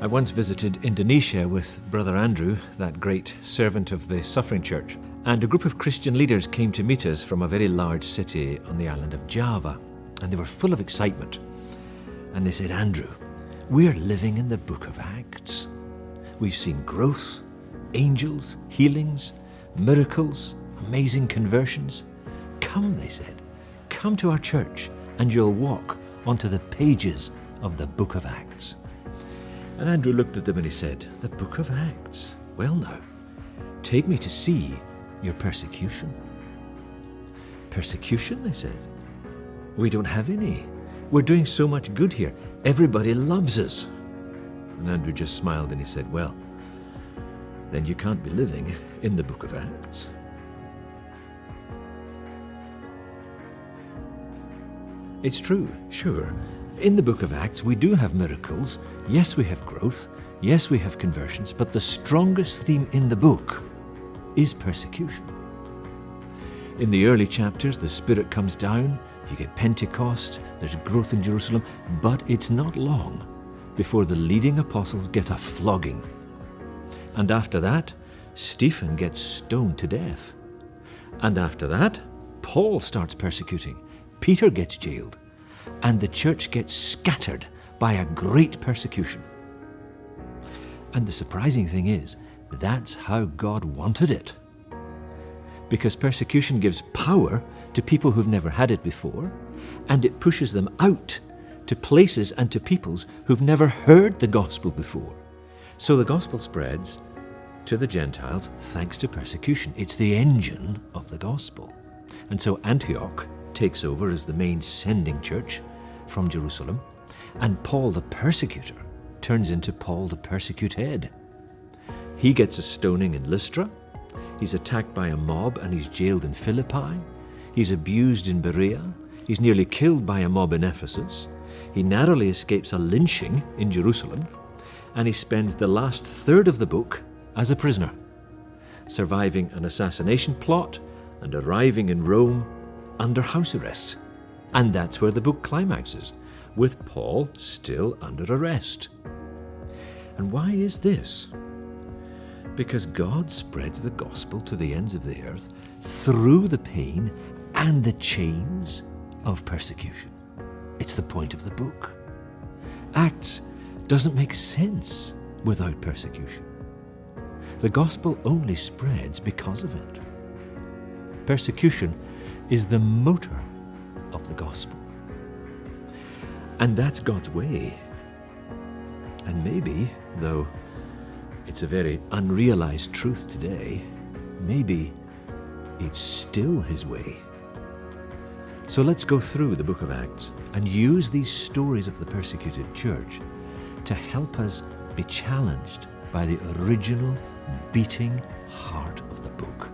I once visited Indonesia with Brother Andrew, that great servant of the Suffering Church, and a group of Christian leaders came to meet us from a very large city on the island of Java, and they were full of excitement. And they said, "Andrew, we're living in the book of Acts. We've seen growth, angels, healings, miracles, amazing conversions. Come," they said, "come to our church and you'll walk onto the pages of the book of Acts." And Andrew looked at them and he said, "The book of Acts? Well now, take me to see your persecution." "Persecution?" they said. "We don't have any. We're doing so much good here. Everybody loves us." And Andrew just smiled and he said, "Well, then you can't be living in the book of Acts." It's true, sure. In the book of Acts, we do have miracles. Yes, we have growth. Yes, we have conversions. But the strongest theme in the book is persecution. In the early chapters, the Spirit comes down. You get Pentecost. There's growth in Jerusalem. But it's not long before the leading apostles get a flogging. And after that, Stephen gets stoned to death. And after that, Paul starts persecuting. Peter gets jailed. And the church gets scattered by a great persecution. And the surprising thing is, that's how God wanted it. Because persecution gives power to people who've never had it before, and it pushes them out to places and to peoples who've never heard the gospel before. So the gospel spreads to the Gentiles thanks to persecution. It's the engine of the gospel. And so Antioch takes over as the main sending church from Jerusalem, and Paul the persecutor turns into Paul the persecuted. He gets a stoning in Lystra, he's attacked by a mob and he's jailed in Philippi, he's abused in Berea, he's nearly killed by a mob in Ephesus, he narrowly escapes a lynching in Jerusalem, and he spends the last third of the book as a prisoner, surviving an assassination plot and arriving in Rome under house arrest. And that's where the book climaxes, with Paul still under arrest. And why is this? Because God spreads the gospel to the ends of the earth through the pain and the chains of persecution. It's the point of the book. Acts doesn't make sense without persecution. The gospel only spreads because of it. Persecution is the motor of the gospel. And that's God's way. And maybe, though it's a very unrealized truth today, maybe it's still His way. So let's go through the book of Acts and use these stories of the persecuted church to help us be challenged by the original beating heart of the book.